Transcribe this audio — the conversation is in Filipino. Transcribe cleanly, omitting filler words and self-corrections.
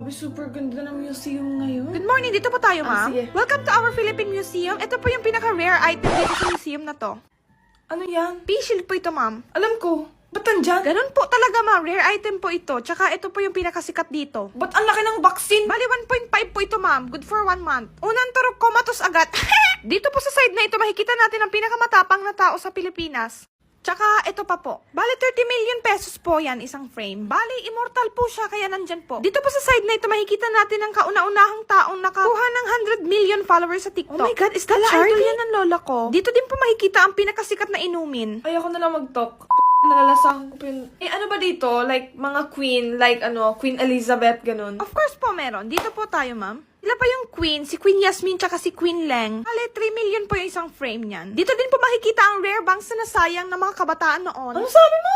Super ganda ng museum ngayon. Good morning, dito po tayo, ma'am. sige. Welcome to our Philippine Museum. Ito po yung pinaka-rare item dito sa museum na to. Ano yan? Face shield po ito, ma'am. Alam ko. Ba't nandyan? Ganun po talaga, ma'am. Rare item po ito. Tsaka ito po yung pinakasikat dito. Ba't ang laki ng vaccine? Bali, 1.5 po ito, ma'am. Good for 1 month. Unang turok, komatos agad. Dito po sa side na ito, makikita natin ang pinakamatapang na tao sa Pilipinas. Tsaka, ito pa po. Bali, 30 million pesos po yan, isang frame. Bali, immortal po siya, kaya nandyan po. Dito po sa side na ito, makikita natin ang kauna-unahang taong nakakuha ng 100 million followers sa TikTok. Oh my God, is that Hala, Charlie? idol yan ng lola ko. Dito din po makikita ang pinakasikat na inumin. Ayoko na lang mag-talk. Nalalasahan ko pa yun. Eh, ano ba dito? Like, mga queen, like, Queen Elizabeth, ganun. Of course po meron. Dito po tayo, ma'am. Sila pa yung queen, si Queen Yasmin tsaka si Queen Leng. Bale, 3 million po yung isang frame niyan. Dito din po makikita ang rare bangs na nasayang ng mga kabataan noon. Ano sabi mo?